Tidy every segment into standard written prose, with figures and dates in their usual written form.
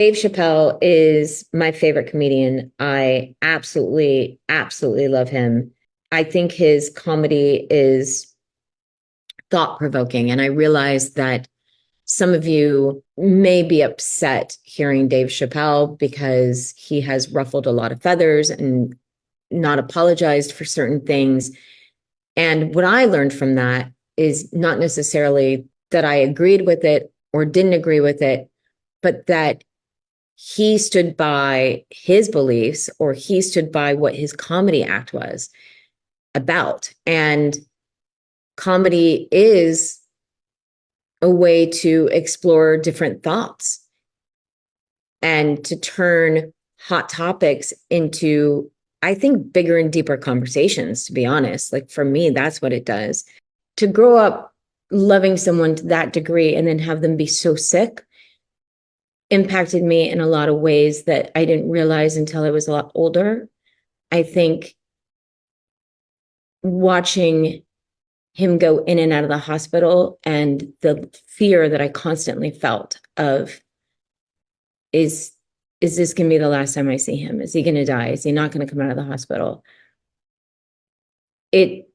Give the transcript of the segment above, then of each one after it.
Dave Chappelle is my favorite comedian. I absolutely, absolutely love him. I think his comedy is thought provoking. And I realize that some of you may be upset hearing Dave Chappelle because he has ruffled a lot of feathers and not apologized for certain things. And what I learned from that is not necessarily that I agreed with it or didn't agree with it, but that he stood by his beliefs or he stood by what his comedy act was about. And comedy is a way to explore different thoughts and to turn hot topics into, I think, bigger and deeper conversations, to be honest. Like for me, that's what it does. To grow up loving someone to that degree and then have them be so sick impacted me in a lot of ways that I didn't realize until I was a lot older. I think watching him go in and out of the hospital and the fear that I constantly felt of is is this going to be the last time I see him? Is he going to die? Is he not going to come out of the hospital? It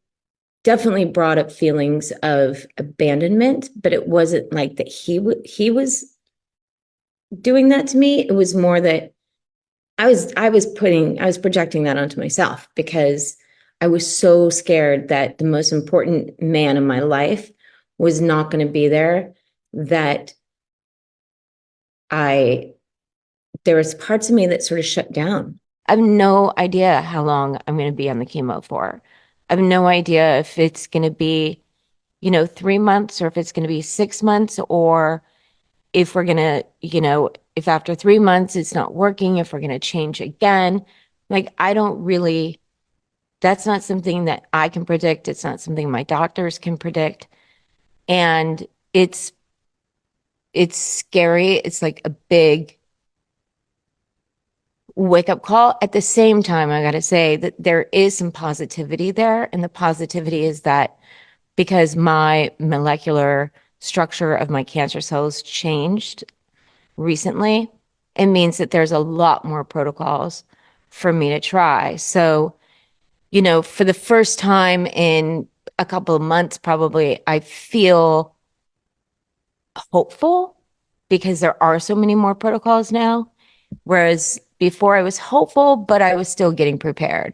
definitely brought up feelings of abandonment, but it wasn't like that he was doing that to me. It was more that I was projecting that onto myself because I was so scared that the most important man in my life was not going to be there, that I there was parts of me that sort of shut down. I have no idea how long I'm going to be on the chemo for. I have no idea if it's going to be, 3 months, or if it's going to be 6 months, or if we're going to, if after 3 months it's not working, if we're going to change again. Like, I don't really, that's not something that I can predict. It's not something my doctors can predict. And it's scary. It's like a big wake up call. At the same time, I got to say that there is some positivity there. And the positivity is that because my molecular structure of my cancer cells changed recently, it means that there's a lot more protocols for me to try. So, for the first time in a couple of months, probably, I feel hopeful because there are so many more protocols now. Whereas before I was hopeful, but I was still getting prepared.